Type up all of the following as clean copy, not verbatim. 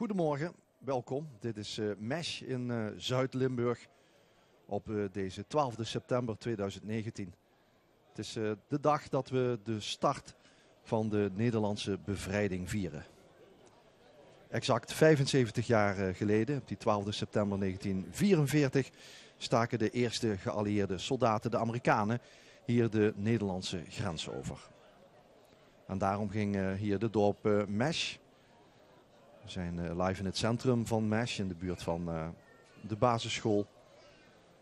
Goedemorgen, welkom. Dit is MESH in Zuid-Limburg op deze 12 september 2019. Het is de dag dat we de start van de Nederlandse bevrijding vieren. Exact 75 jaar geleden, op die 12 september 1944, staken de eerste geallieerde soldaten, de Amerikanen, hier de Nederlandse grens over. En daarom ging hier de dorp MESH. We zijn live in het centrum van MESH, in de buurt van de basisschool,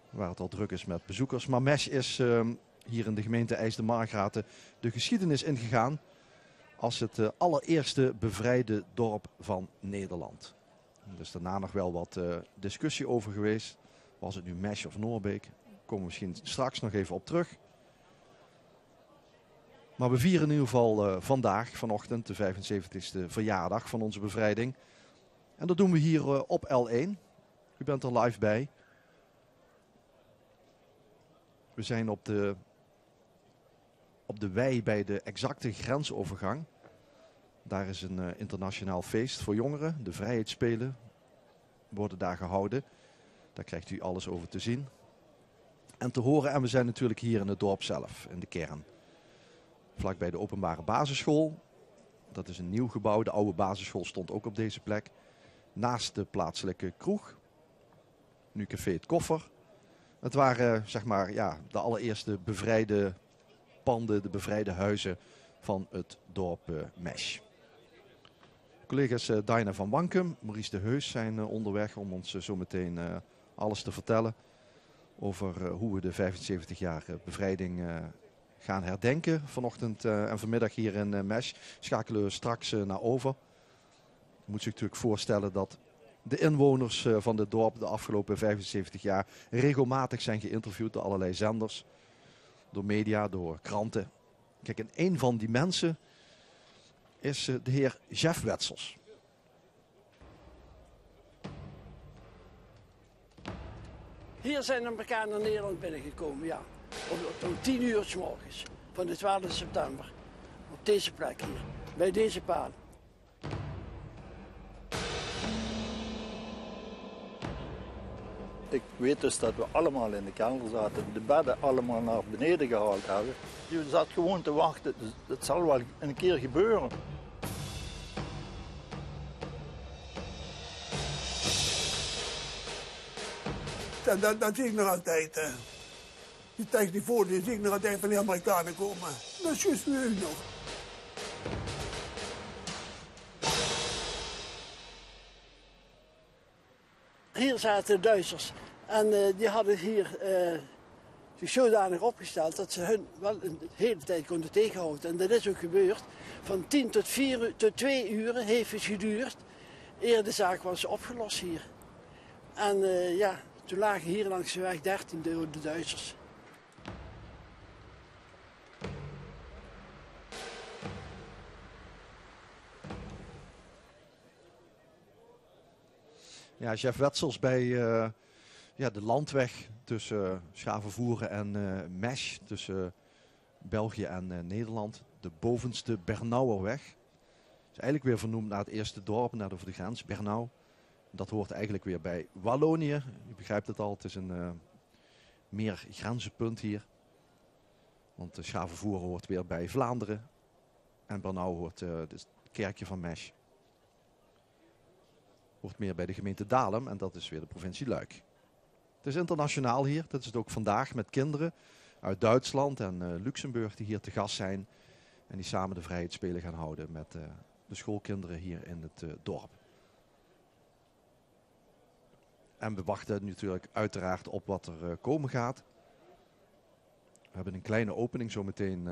waar het al druk is met bezoekers. Maar MESH is hier in de gemeente IJsden-Margraten de geschiedenis ingegaan als het allereerste bevrijde dorp van Nederland. Er is daarna nog wel wat discussie over geweest. Was het nu MESH of Noorbeek? Daar komen we misschien straks nog even op terug. Maar we vieren in ieder geval vandaag, vanochtend, de 75ste verjaardag van onze bevrijding. En dat doen we hier op L1. U bent er live bij. We zijn op de wei bij de exacte grensovergang. Daar is een internationaal feest voor jongeren. De Vrijheidsspelen worden daar gehouden. Daar krijgt u alles over te zien en te horen. En we zijn natuurlijk hier in het dorp zelf, in de kern. Vlakbij de openbare basisschool. Dat is een nieuw gebouw. De oude basisschool stond ook op deze plek. Naast de plaatselijke kroeg. Nu café Het Koffer. Het waren zeg maar ja, de allereerste bevrijde panden, de bevrijde huizen van het dorp MESH. Collega's Diana van Wankum, Maurice de Heus zijn onderweg om ons zo meteen alles te vertellen over hoe we de 75 jaar bevrijding gaan herdenken. Vanochtend en vanmiddag hier in MESH schakelen we straks naar over. Je moet zich natuurlijk voorstellen dat de inwoners van dit dorp de afgelopen 75 jaar regelmatig zijn geïnterviewd door allerlei zenders, door media, door kranten. Kijk, en een van die mensen is de heer Jeff Wetzels. Hier zijn de Amerikanen naar Nederland binnengekomen, ja. Om 10 uur 's morgens van de 12 september. Op deze plek hier, bij deze paal. Ik weet dus dat we allemaal in de kelder zaten, de bedden allemaal naar beneden gehaald hebben. Je zat gewoon te wachten, dus het zal wel een keer gebeuren. Dat zie ik nog altijd. Die tekst die voor, die zie ik nog altijd van die Amerikanen komen. Dat is juist nu nog. Hier zaten de Duitsers en die hadden hier zich zodanig opgesteld dat ze hun wel een hele tijd konden tegenhouden. En dat is ook gebeurd. Van 10 tot 2 uur heeft het geduurd eer de zaak was opgelost hier. En ja, toen lagen hier langs de weg 13 de Duitsers. Ja, Jeff Wetzels bij ja, de landweg tussen Schavenvoeren en MESH, tussen België en Nederland. De bovenste Bernauwerweg. Is eigenlijk weer vernoemd naar het eerste dorp, naar over de grens, Bernau. Dat hoort eigenlijk weer bij Wallonië. Je begrijpt het al, het is een meer grenzenpunt hier. Want Schavenvoeren hoort weer bij Vlaanderen. En Bernau hoort het kerkje van MESH. Hoort meer bij de gemeente Dalem en dat is weer de provincie Luik. Het is internationaal hier, dat is het ook vandaag met kinderen uit Duitsland en Luxemburg die hier te gast zijn. En die samen de Vrijheidsspelen gaan houden met de schoolkinderen hier in het dorp. En we wachten natuurlijk uiteraard op wat er komen gaat. We hebben een kleine opening zometeen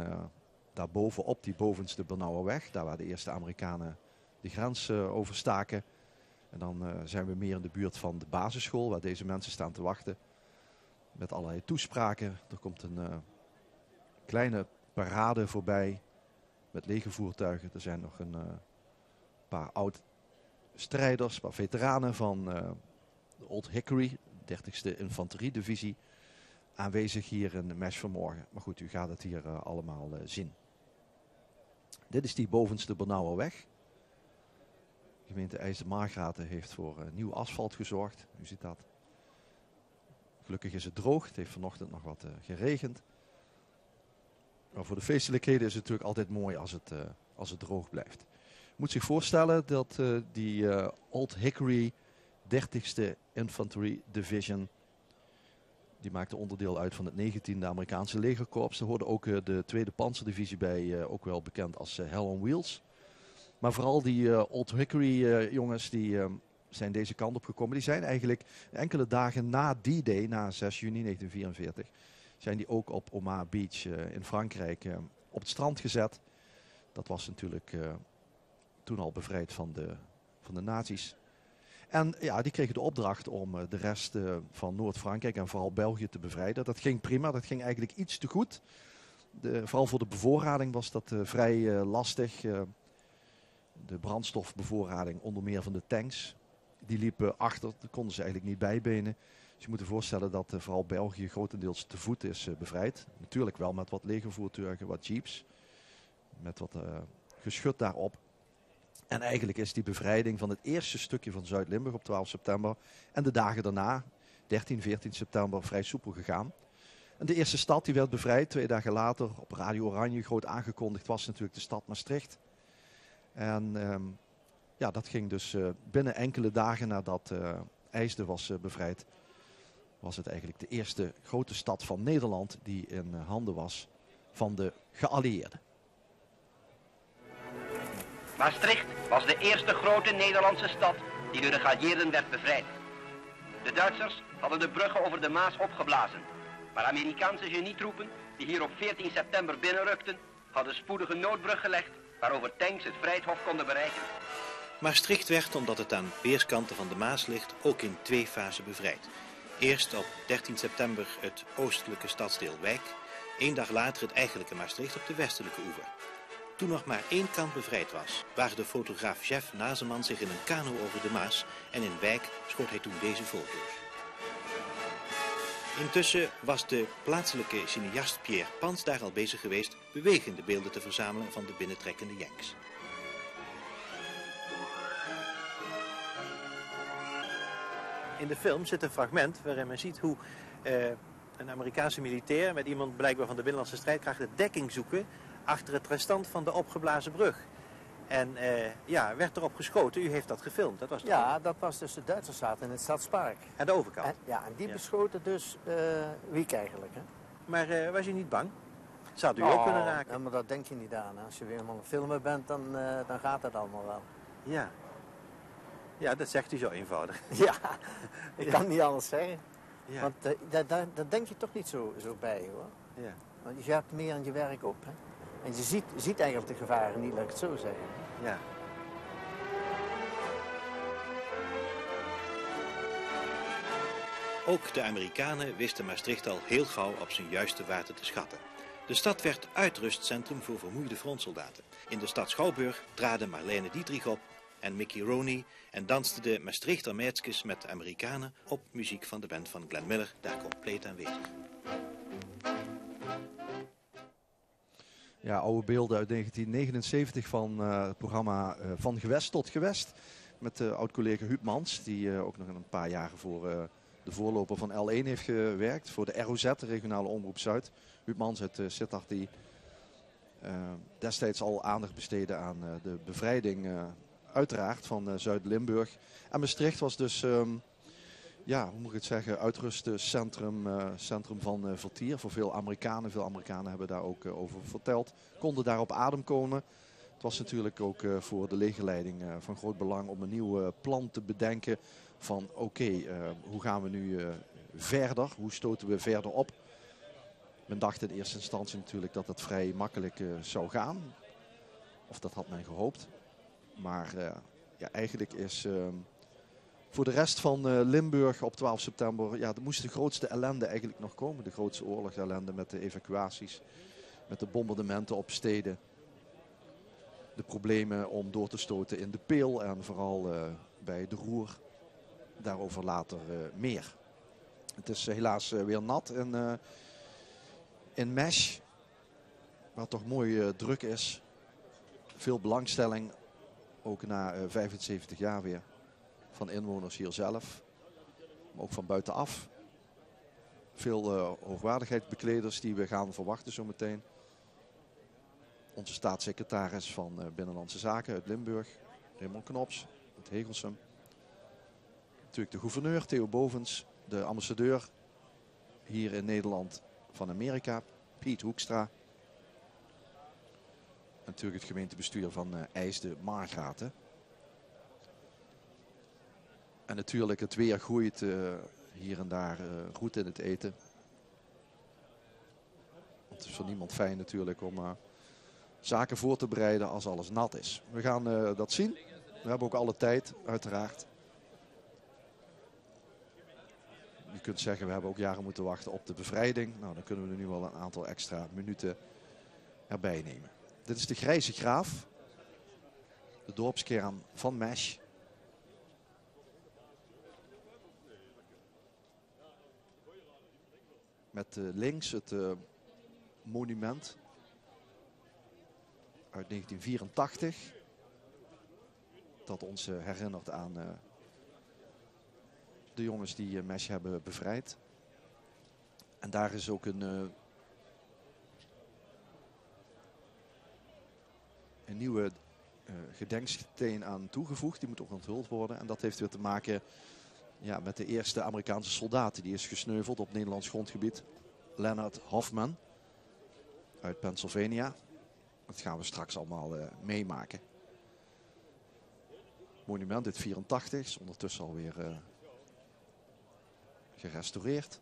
daarboven op die bovenste Bernauwerweg. Daar waar de eerste Amerikanen de grens overstaken. En dan zijn we meer in de buurt van de basisschool waar deze mensen staan te wachten. Met allerlei toespraken. Er komt een kleine parade voorbij met legervoertuigen. Er zijn nog een paar oud-strijders, een paar veteranen van de Old Hickory, 30ste Infanteriedivisie, aanwezig hier in MESH vanmorgen. Maar goed, u gaat het hier allemaal zien. Dit is die bovenste Bernauwerweg. De gemeente IJsselmargraten heeft voor nieuw asfalt gezorgd. U ziet dat. Gelukkig is het droog. Het heeft vanochtend nog wat geregend. Maar voor de feestelijkheden is het natuurlijk altijd mooi als het droog blijft. Je moet zich voorstellen dat die Old Hickory 30ste Infantry Division, die maakte onderdeel uit van het 19e Amerikaanse legerkorps. Er hoorde ook de 2e Panzerdivisie bij, ook wel bekend als Hell on Wheels. Maar vooral die Old Hickory jongens die zijn deze kant op gekomen. Die zijn eigenlijk enkele dagen na D-Day, na 6 juni 1944, zijn die ook op Omaha Beach in Frankrijk op het strand gezet. Dat was natuurlijk toen al bevrijd van de nazi's. En ja, die kregen de opdracht om de rest van Noord-Frankrijk en vooral België te bevrijden. Dat ging prima, dat ging eigenlijk iets te goed. Vooral voor de bevoorrading was dat vrij lastig. De brandstofbevoorrading, onder meer van de tanks, die liepen achter. Daar konden ze eigenlijk niet bijbenen. Dus je moet je voorstellen dat vooral België grotendeels te voet is bevrijd. Natuurlijk wel met wat legervoertuigen, wat jeeps. Met wat geschut daarop. En eigenlijk is die bevrijding van het eerste stukje van Zuid-Limburg op 12 september... en de dagen daarna, 13, 14 september, vrij soepel gegaan. En de eerste stad die werd bevrijd, 2 dagen later, op Radio Oranje groot aangekondigd, was natuurlijk de stad Maastricht. En ja, dat ging dus binnen enkele dagen nadat IJsden was bevrijd, was het eigenlijk de eerste grote stad van Nederland die in handen was van de geallieerden. Maastricht was de eerste grote Nederlandse stad die door de geallieerden werd bevrijd. De Duitsers hadden de bruggen over de Maas opgeblazen, maar Amerikaanse genietroepen die hier op 14 september binnenrukten, hadden spoedig een noodbrug gelegd waarover tanks het Vrijthof konden bereiken. Maastricht werd, omdat het aan weerskanten van de Maas ligt, ook in 2 fasen bevrijd. Eerst op 13 september het oostelijke stadsdeel Wijk, 1 dag later het eigenlijke Maastricht op de westelijke oever. Toen nog maar 1 kant bevrijd was, waagde fotograaf Jeff Nazeman zich in een kano over de Maas en in Wijk schoot hij toen deze foto's. Intussen was de plaatselijke cineast Pierre Pans daar al bezig geweest bewegende beelden te verzamelen van de binnentrekkende Yanks. In de film zit een fragment waarin men ziet hoe een Amerikaanse militair met iemand blijkbaar van de Binnenlandse Strijdkracht de dekking zoeken achter het restant van de opgeblazen brug. En ja, werd erop geschoten. U heeft dat gefilmd. Dat was ja, dat was dus de Duitsers zaten in het Stadspark. aan de overkant. En die beschoten dus Wiek eigenlijk. Hè? Maar was u niet bang? Zou u ook kunnen raken? Ja, maar dat denk je niet aan. Als je weer eenmaal een filmer bent, dan gaat dat allemaal wel. Ja. Ja, dat zegt u zo eenvoudig. Ja, ik kan niet anders zeggen. Ja. Want daar denk je toch niet zo bij, hoor. Ja. Want je hebt meer aan je werk op. Hè? En je ziet eigenlijk de gevaren niet, laat ik het zo zeggen. Ja. Ook de Amerikanen wisten Maastricht al heel gauw op zijn juiste waarde te schatten. De stad werd uitrustcentrum voor vermoeide frontsoldaten. In de stad Schouwburg traden Marlene Dietrich op en Mickey Roney en dansten de Maastrichter meisjes met de Amerikanen op muziek van de band van Glenn Miller daar compleet aanwezig. Ja, oude beelden uit 1979 van het programma Van Gewest tot Gewest. Met oud-collega Huub Mans, die ook nog een paar jaren voor de voorloper van L1 heeft gewerkt. Voor de ROZ, de regionale omroep Zuid. Huub Mans uit Sittard, die destijds al aandacht besteedde aan de bevrijding uiteraard van Zuid-Limburg. En Maastricht was dus, ja, hoe moet ik het zeggen, uitrustcentrum van vertier voor veel Amerikanen. Veel Amerikanen hebben daar ook over verteld. Konden daar op adem komen. Het was natuurlijk ook voor de legerleiding van groot belang om een nieuw plan te bedenken van oké, hoe gaan we nu verder? Hoe stoten we verder op? Men dacht in eerste instantie natuurlijk dat het vrij makkelijk zou gaan. Of dat had men gehoopt. Maar ja, eigenlijk is voor de rest van Limburg op 12 september... Ja, er moest de grootste ellende eigenlijk nog komen. De grootste oorlogsellende met de evacuaties. Met de bombardementen op steden. De problemen om door te stoten in de Peel. En vooral bij de Roer. Daarover later meer. Het is helaas weer nat in Mesch. Waar toch mooi druk is. Veel belangstelling. Ook na 75 jaar weer. Van inwoners hier zelf. Maar ook van buitenaf. Veel hoogwaardigheidsbekleders die we gaan verwachten zometeen. Onze staatssecretaris van Binnenlandse Zaken uit Limburg. Raymond Knops uit Hegelsum. Natuurlijk de gouverneur Theo Bovens. De ambassadeur hier in Nederland van Amerika. Piet Hoekstra. En natuurlijk het gemeentebestuur van IJsden Margraten. En natuurlijk het weer groeit hier en daar goed in het eten. Het is voor niemand fijn natuurlijk om zaken voor te bereiden als alles nat is. We gaan dat zien. We hebben ook alle tijd, uiteraard. Je kunt zeggen, we hebben ook jaren moeten wachten op de bevrijding. Nou, dan kunnen we nu wel een aantal extra minuten erbij nemen. Dit is de Grijze Graaf. De dorpskern van Mesch. Met links het monument uit 1984. Dat ons herinnert aan de jongens die Mesch hebben bevrijd. En daar is ook een nieuwe gedenksteen aan toegevoegd. Die moet ook onthuld worden. En dat heeft weer te maken met de eerste Amerikaanse soldaat. Die is gesneuveld op Nederlands grondgebied. Leonard Hoffman uit Pennsylvania. Dat gaan we straks allemaal meemaken. Monument uit 84 is ondertussen alweer gerestaureerd.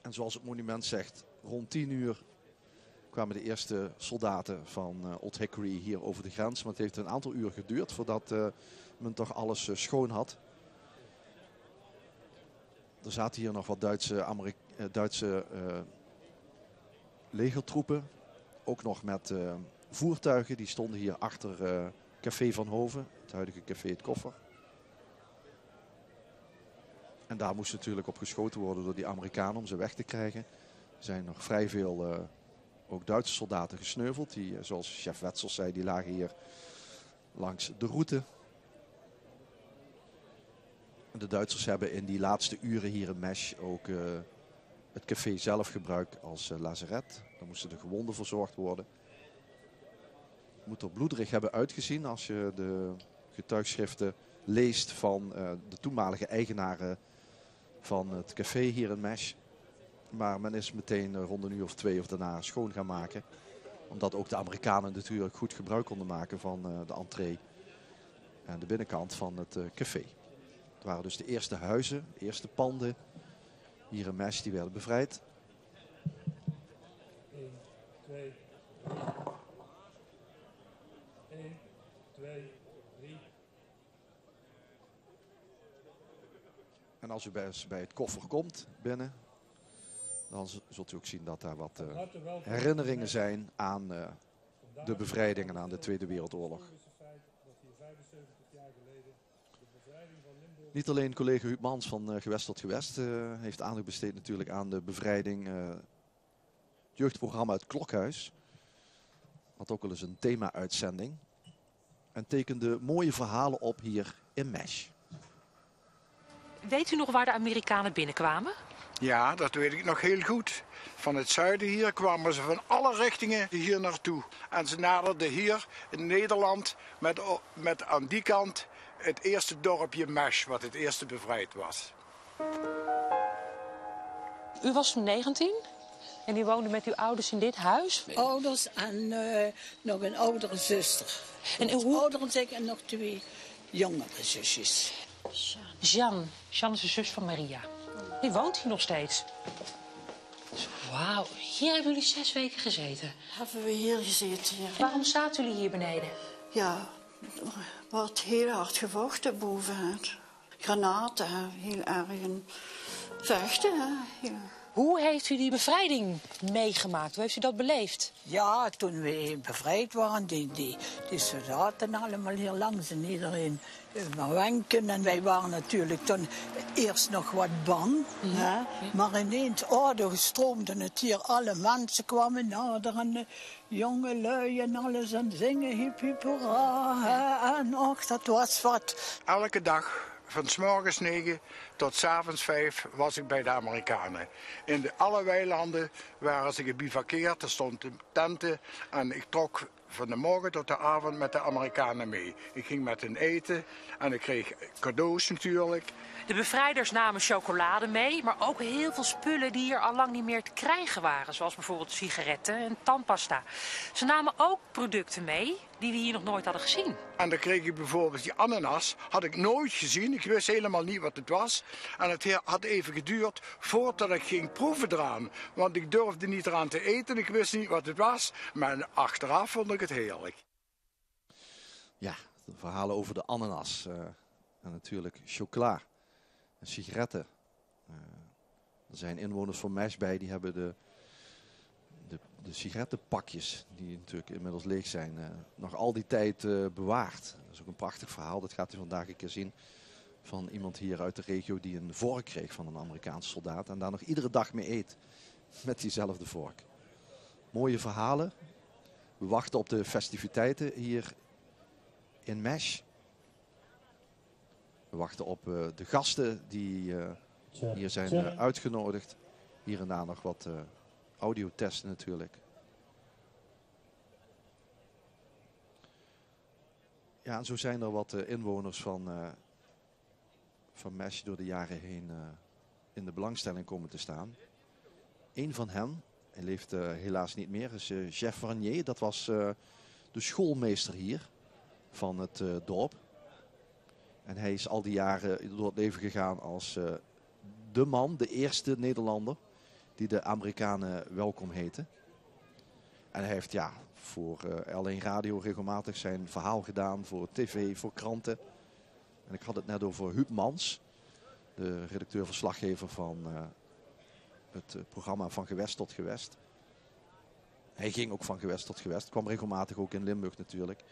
En zoals het monument zegt, rond 10 uur kwamen de eerste soldaten van Old Hickory hier over de grens. Maar het heeft een aantal uur geduurd voordat men toch alles schoon had. Er zaten hier nog wat Duitse legertroepen. Ook nog met voertuigen. Die stonden hier achter Café Van Hoven. Het huidige Café Het Koffer. En daar moest natuurlijk op geschoten worden door die Amerikanen om ze weg te krijgen. Er zijn nog vrij veel ook Duitse soldaten gesneuveld. Die, zoals chef Wetzels zei, die lagen hier langs de route. De Duitsers hebben in die laatste uren hier in Mesch ook het café zelf gebruikt als lazaret. Daar moesten de gewonden verzorgd worden. Het moet er bloederig hebben uitgezien als je de getuigschriften leest van de toenmalige eigenaren van het café hier in Mesch. Maar men is meteen rond een uur of 2 of daarna schoon gaan maken. Omdat ook de Amerikanen natuurlijk goed gebruik konden maken van de entree en de binnenkant van het café. Het waren dus de eerste huizen, de eerste panden hier in Mesch die werden bevrijd. 1, 2, 3. 1, 2, 3. En als u bij het koffer komt binnen, dan zult u ook zien dat daar wat herinneringen zijn aan de bevrijding en aan de Tweede Wereldoorlog. Niet alleen collega Huub Mans van Gewest tot Gewest heeft aandacht besteed natuurlijk aan de bevrijding. Het jeugdprogramma Het Klokhuis had ook wel eens een thema-uitzending. En tekende mooie verhalen op hier in Mesch. Weet u nog waar de Amerikanen binnenkwamen? Ja, dat weet ik nog heel goed. Van het zuiden hier kwamen ze van alle richtingen hier naartoe. En ze naderden hier in Nederland met aan die kant het eerste dorpje Mesch, wat het eerste bevrijd was. U was toen 19 en u woonde met uw ouders in dit huis? Ouders en nog een oudere zuster. En hoe... Ouderen zeg en nog 2 jongere zusjes. Jeanne is de zus van Maria. Die woont hier nog steeds. Wauw, hier hebben jullie 6 weken gezeten. Hebben we hier gezeten, ja. Waarom zaten jullie hier beneden? Ja, er wordt heel hard gevochten boven het. Granaten, heel erg. En vechten, ja. Hoe heeft u die bevrijding meegemaakt? Hoe heeft u dat beleefd? Ja, toen we bevrijd waren, die soldaten allemaal hier langs en iedereen maar wenken. En wij waren natuurlijk toen eerst nog wat bang. Hè? Maar ineens stroomde het hier. Alle mensen kwamen naderen, jonge lui en alles aan zingen. Hip hip hoera. En och, dat was wat. Elke dag van 's morgens 9 tot 's avonds 5 was ik bij de Amerikanen. In alle weilanden waren ze gebivakkeerd, er stonden tenten en ik trok van de morgen tot de avond met de Amerikanen mee. Ik ging met hen eten en ik kreeg cadeaus natuurlijk. De bevrijders namen chocolade mee, maar ook heel veel spullen die hier al lang niet meer te krijgen waren. Zoals bijvoorbeeld sigaretten en tandpasta. Ze namen ook producten mee die we hier nog nooit hadden gezien. En dan kreeg ik bijvoorbeeld die ananas, had ik nooit gezien. Ik wist helemaal niet wat het was. En het had even geduurd voordat ik ging proeven eraan. Want ik durfde niet eraan te eten, ik wist niet wat het was. Maar achteraf vond ik het heerlijk. Ja, de verhalen over de ananas. En natuurlijk chocola. En sigaretten. Er zijn inwoners van Mesch bij, die hebben de sigarettenpakjes, die natuurlijk inmiddels leeg zijn, nog al die tijd bewaard. Dat is ook een prachtig verhaal, dat gaat u vandaag een keer zien. Van iemand hier uit de regio die een vork kreeg van een Amerikaanse soldaat. En daar nog iedere dag mee eet. Met diezelfde vork. Mooie verhalen. We wachten op de festiviteiten hier in Mesch. We wachten op de gasten die hier zijn uitgenodigd. Hier en daar nog wat audiotesten natuurlijk. Ja, en zo zijn er wat inwoners van Mesch door de jaren heen in de belangstelling komen te staan. Eén van hen, hij leeft helaas niet meer, is Jeff Vernier. Dat was de schoolmeester hier van het dorp. En hij is al die jaren door het leven gegaan als de man, de eerste Nederlander die de Amerikanen welkom heette. En hij heeft voor L1 Radio regelmatig zijn verhaal gedaan voor tv, voor kranten. En ik had het net over Huub Mans, de redacteur-verslaggever van het programma Van Gewest tot Gewest. Hij ging ook van gewest tot gewest, kwam regelmatig ook in Limburg natuurlijk.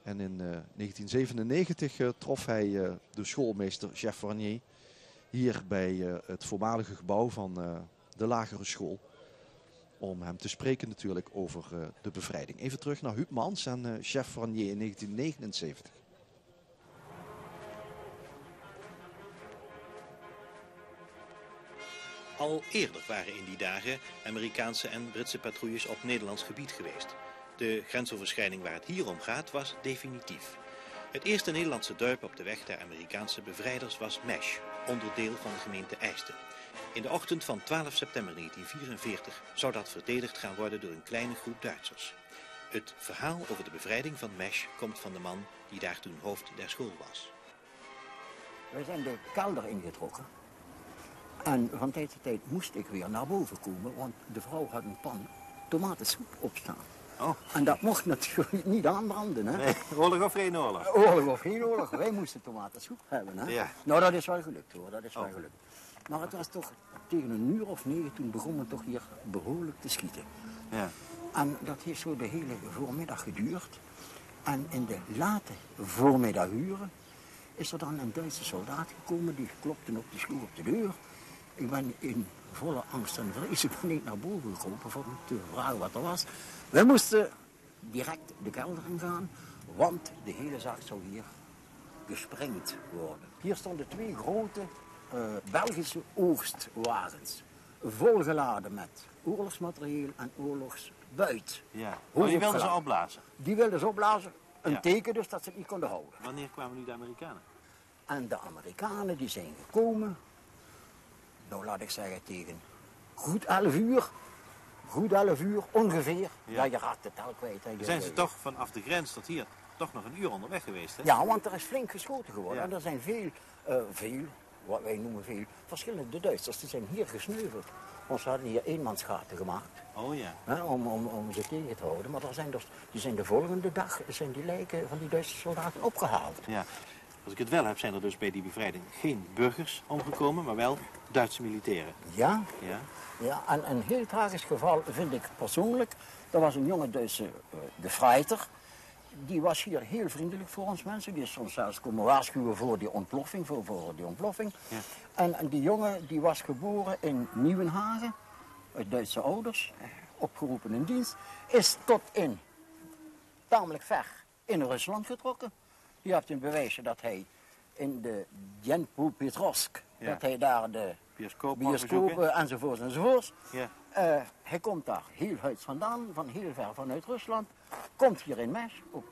En in 1997 trof hij de schoolmeester Jeff Vernier hier bij het voormalige gebouw van de lagere school. Om hem te spreken natuurlijk over de bevrijding. Even terug naar Huub Mans en Jeff Vernier in 1979. Al eerder waren in die dagen Amerikaanse en Britse patrouilles op Nederlands gebied geweest. De grensoverschrijding waar het hier om gaat was definitief. Het eerste Nederlandse dorp op de weg der Amerikaanse bevrijders was Mesch, onderdeel van de gemeente Eijsden. In de ochtend van 12 september 1944 zou dat verdedigd gaan worden door een kleine groep Duitsers. Het verhaal over de bevrijding van Mesch komt van de man die daar toen hoofd der school was. We zijn de kelder ingetrokken. En van tijd tot tijd moest ik weer naar boven komen, want de vrouw had een pan tomatensoep opstaan. Oh. En dat mocht natuurlijk niet aanbranden, hè? Nee, oorlog of geen oorlog? Oorlog of geen oorlog. Wij moesten tomatensoep hebben, hè? Ja. Nou, dat is wel gelukt, hoor. Dat is wel gelukt. Maar het was toch tegen 9:00, toen begon het toch hier behoorlijk te schieten. Ja. En dat heeft zo de hele voormiddag geduurd. En in de late voormiddaguren is er dan een Duitse soldaat gekomen. Die klopte op de sloeg op de deur. Ik ben in volle angst en vrees naar boven gekropen om te vragen wat er was. We moesten direct de kelder ingaan, want de hele zaak zou hier gesprengd worden. Hier stonden 2 grote Belgische oogstwagens, volgeladen met oorlogsmaterieel en oorlogsbuit. Ja. Maar die wilden ze opblazen? Die wilden ze opblazen, een teken dus dat ze het niet konden houden. Wanneer kwamen nu de Amerikanen? En de Amerikanen die zijn gekomen, nou laat ik zeggen tegen goed 11 uur. Goed 11 uur ongeveer. Ja, je raakt de tel kwijt. Zijn ze toch vanaf de grens tot hier toch nog een uur onderweg geweest, hè? Ja, want er is flink geschoten geworden. Ja. En er zijn veel, wat wij noemen veel, verschillende Duitsers. Die zijn hier gesneuveld. Want ze hadden hier eenmansgaten gemaakt. Oh ja. Hè, om ze tegen te houden. Maar die zijn de volgende dag zijn die lijken van die Duitse soldaten opgehaald. Ja. Als ik het wel heb, zijn er dus bij die bevrijding geen burgers omgekomen, maar wel Duitse militairen. Ja. Ja. Ja, en een heel tragisch geval vind ik persoonlijk. Er was een jonge Duitse bevrijder. Die was hier heel vriendelijk voor ons mensen. Die is soms zelfs komen waarschuwen voor die ontploffing. Voor die ontploffing. Ja. En die jongen die was geboren in Nieuwenhagen. Uit Duitse ouders. Opgeroepen in dienst. Is tot in, tamelijk ver, in Rusland getrokken. Die heeft een bewijsje dat hij in de Dnipropetrovsk, dat hij daar de bioscopen enzovoorts. Ja. Hij komt daar heel huids vandaan, van heel ver vanuit Rusland. Komt hier in Mesch, op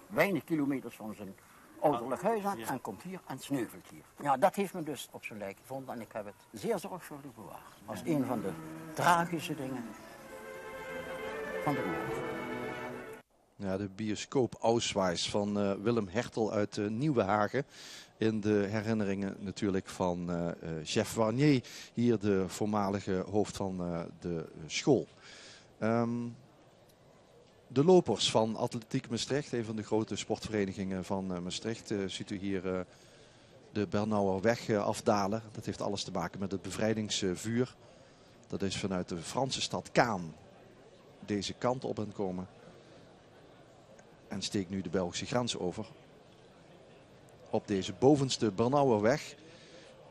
weinig kilometers van zijn ouderlijk huis aan. Ja. En komt hier en sneuvelt hier. Ja, dat heeft men dus op zijn lijk gevonden. En ik heb het zeer zorgvuldig bewaard. Als een van de tragische dingen van de oorlog. Ja, de bioscoop Ausweis van Willem Hertel uit Nieuwenhagen. In de herinneringen natuurlijk van chef Warnier, hier de voormalige hoofd van de school. De lopers van Atletiek Maastricht, een van de grote sportverenigingen van Maastricht. Ziet u hier de Bernauerweg afdalen. Dat heeft alles te maken met het bevrijdingsvuur. Dat is vanuit de Franse stad Caen deze kant op aan het komen. En steekt nu de Belgische grens over. Op deze bovenste Bernauerweg.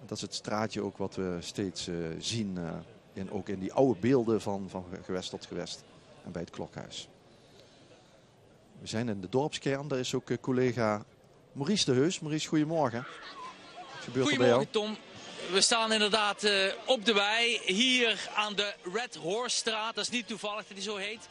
Dat is het straatje ook wat we steeds zien. Ook in die oude beelden van gewest tot gewest. En bij het klokhuis. We zijn in de dorpskern. Daar is ook collega Maurice de Heus. Maurice, goedemorgen. Wat gebeurt er bij jou? Goedemorgen, Tom. We staan inderdaad op de wei. Hier aan de Red Horse straat. Dat is niet toevallig dat die zo heet.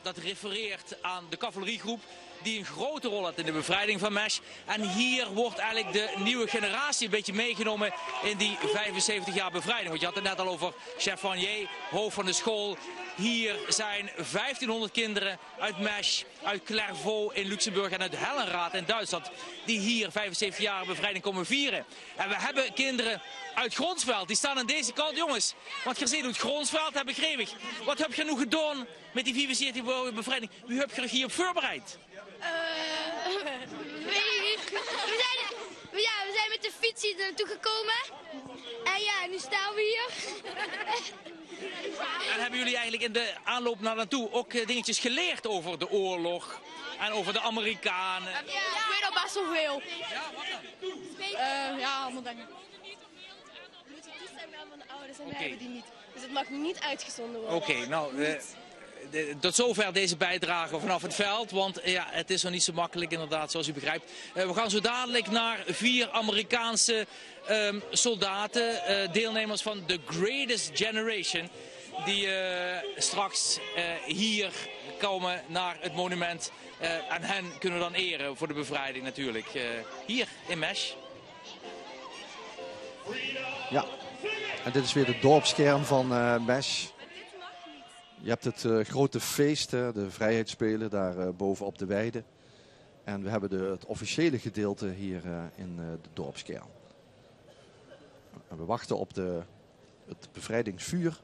Dat refereert aan de cavaleriegroep die een grote rol had in de bevrijding van Mesch. En hier wordt eigenlijk de nieuwe generatie een beetje meegenomen in die 75 jaar bevrijding. Want je had het net al over chef Warnier, hoofd van de school. Hier zijn 1500 kinderen uit Mesch, uit Clairvaux in Luxemburg en uit Hellenraad in Duitsland die hier 75 jaar bevrijding komen vieren. En we hebben kinderen uit Gronsveld, die staan aan deze kant. Jongens, wat je ziet uit Gronsveld heb ik begrepen. Wat heb je nu gedaan met die 75 jaar bevrijding? Wie heb je hier op voorbereid? We zijn met de fiets hier naartoe gekomen. En ja, nu staan we hier. En hebben jullie eigenlijk in de aanloop naar naartoe ook dingetjes geleerd over de oorlog en over de Amerikanen? Ja, ik weet al best wel veel. Ja, wat dan? Ja, allemaal dingen. Je moet het toestemming van de ouders en wij hebben die niet. Dus het mag niet uitgezonden worden. Oké, nou... tot zover deze bijdrage vanaf het veld, want ja, het is nog niet zo makkelijk inderdaad, zoals u begrijpt. We gaan zo dadelijk naar 4 Amerikaanse soldaten, deelnemers van The Greatest Generation, die straks hier komen naar het monument. En hen kunnen we dan eren voor de bevrijding natuurlijk, hier in Mesch. Ja, en dit is weer de dorpskern van Mesch. Je hebt het grote feest, de Vrijheidsspelen, daar boven op de weide. En we hebben het officiële gedeelte hier in de dorpskern. En we wachten op het bevrijdingsvuur.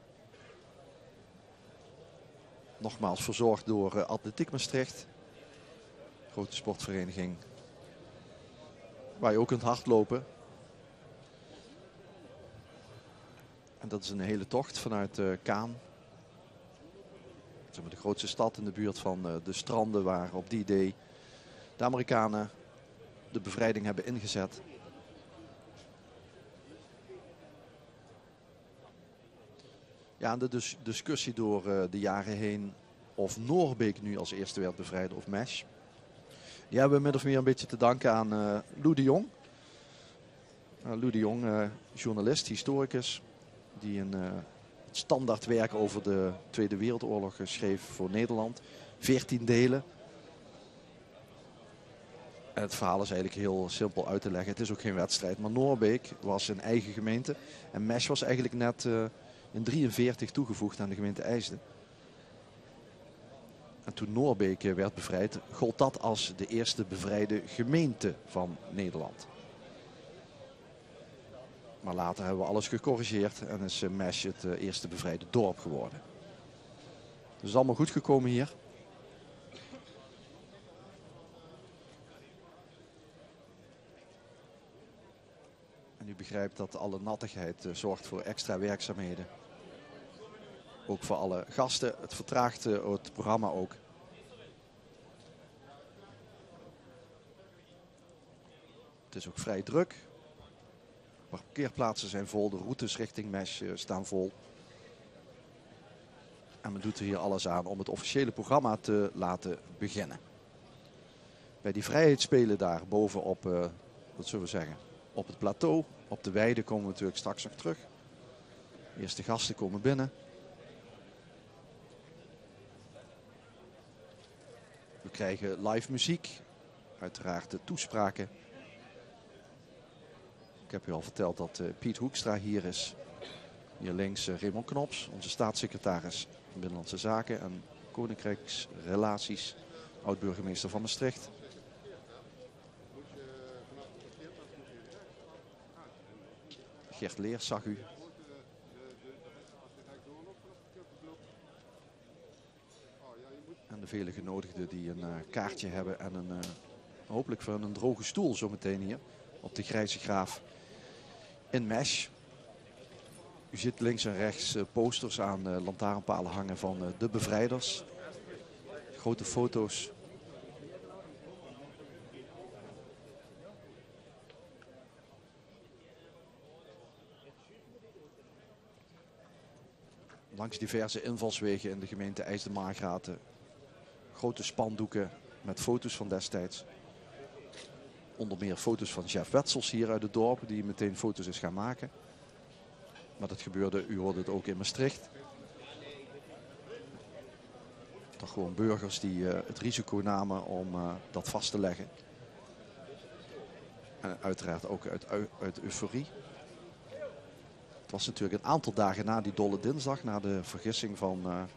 Nogmaals verzorgd door Atletiek Maastricht. Grote sportvereniging. Waar je ook kunt hardlopen. En dat is een hele tocht vanuit Caen. De grootste stad in de buurt van de stranden waar op die day de Amerikanen de bevrijding hebben ingezet. Ja, en de discussie door de jaren heen of Noorbeek nu als eerste werd bevrijd of Mesch. Die hebben we min of meer een beetje te danken aan Lou de Jong. Lou de Jong, journalist, historicus, die een standaardwerk over de Tweede Wereldoorlog schreef voor Nederland. 14 delen. En het verhaal is eigenlijk heel simpel uit te leggen. Het is ook geen wedstrijd. Maar Noorbeek was een eigen gemeente. En Mesch was eigenlijk net in 1943 toegevoegd aan de gemeente IJsden. En toen Noorbeek werd bevrijd, gold dat als de eerste bevrijde gemeente van Nederland. Maar later hebben we alles gecorrigeerd en is Mesch het eerste bevrijde dorp geworden. Dus het is allemaal goed gekomen hier. En u begrijpt dat alle nattigheid zorgt voor extra werkzaamheden. Ook voor alle gasten. Het vertraagt het programma ook. Het is ook vrij druk. Parkeerplaatsen zijn vol. De routes richting Mesch staan vol. En men doet er hier alles aan om het officiële programma te laten beginnen. Bij die vrijheidsspelen daar bovenop, wat zullen we zeggen, op het plateau, op de weide komen we natuurlijk straks nog terug. De eerste gasten komen binnen. We krijgen live muziek, uiteraard de toespraken. Ik heb u al verteld dat Piet Hoekstra hier is. Hier links Raymond Knops, onze staatssecretaris Binnenlandse Zaken en Koninkrijksrelaties, oud-burgemeester van Maastricht. Gert Leers zag u. En de vele genodigden die een kaartje hebben en een hopelijk voor een droge stoel zometeen hier op de Grijze Graaf in Mesch. U ziet links en rechts posters aan lantaarnpalen hangen van de bevrijders. Grote foto's. Langs diverse invalswegen in de gemeente IJsden-Margraten. Grote spandoeken met foto's van destijds. Onder meer foto's van Jeff Wetzels hier uit het dorp, die meteen foto's is gaan maken. Maar dat gebeurde, u hoorde het ook in Maastricht. Toch gewoon burgers die het risico namen om dat vast te leggen. En uiteraard ook uit euforie. Het was natuurlijk een aantal dagen na die dolle dinsdag, na de vergissing van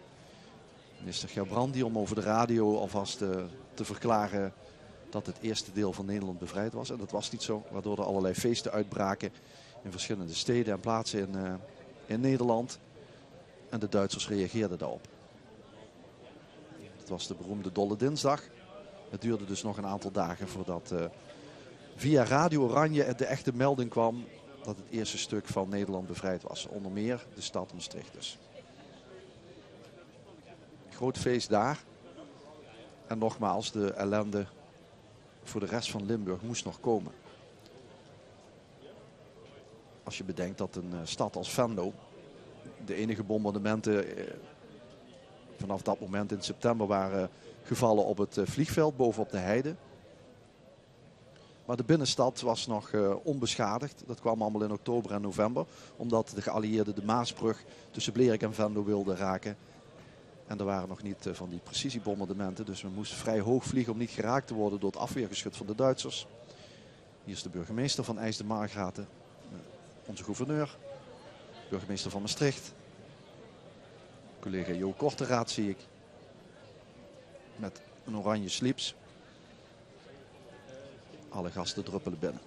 minister Gerbrandy om over de radio alvast te verklaren dat het eerste deel van Nederland bevrijd was. En dat was niet zo, waardoor er allerlei feesten uitbraken in verschillende steden en plaatsen in Nederland. En de Duitsers reageerden daarop. Het was de beroemde dolle dinsdag. Het duurde dus nog een aantal dagen voordat via Radio Oranje de echte melding kwam dat het eerste stuk van Nederland bevrijd was. Onder meer de stad Maastricht dus. Groot feest daar. En nogmaals, de ellende voor de rest van Limburg moest nog komen. Als je bedenkt dat een stad als Venlo, de enige bombardementen vanaf dat moment in september waren gevallen op het vliegveld bovenop de heide. Maar de binnenstad was nog onbeschadigd. Dat kwam allemaal in oktober en november. Omdat de geallieerden de Maasbrug tussen Blerik en Venlo wilden raken. En er waren nog niet van die precisiebombardementen. Dus we moesten vrij hoog vliegen om niet geraakt te worden door het afweergeschut van de Duitsers. Hier is de burgemeester van IJsden-Margraten. Onze gouverneur. Burgemeester van Maastricht. Collega Jo Korteraad zie ik. Met een oranje slips. Alle gasten druppelen binnen.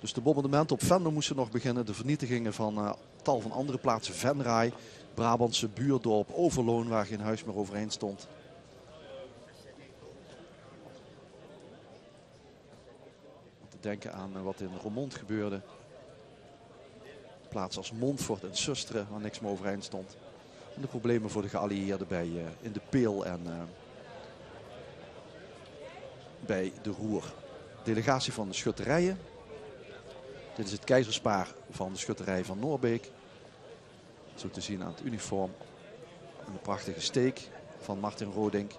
Dus de bombardementen op Venlo moesten nog beginnen. De vernietigingen van tal van andere plaatsen. Venray, Brabantse buurdorp, Overloon waar geen huis meer overheen stond. Te denken aan wat in Roermond gebeurde. Plaatsen als Montfort en Susteren waar niks meer overheen stond. En de problemen voor de geallieerden in de Peel en bij de Roer. Delegatie van de schutterijen. Dit is het keizerspaar van de schutterij van Noorbeek. Zo te zien aan het uniform. En de prachtige steek van Martin Rodink.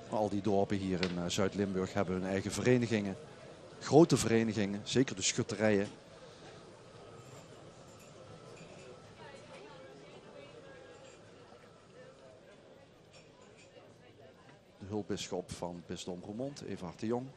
Al die dorpen hier in Zuid-Limburg hebben hun eigen verenigingen. Grote verenigingen, zeker de schutterijen. De hulpbisschop van Bisdom Roermond, Everhard de Jong.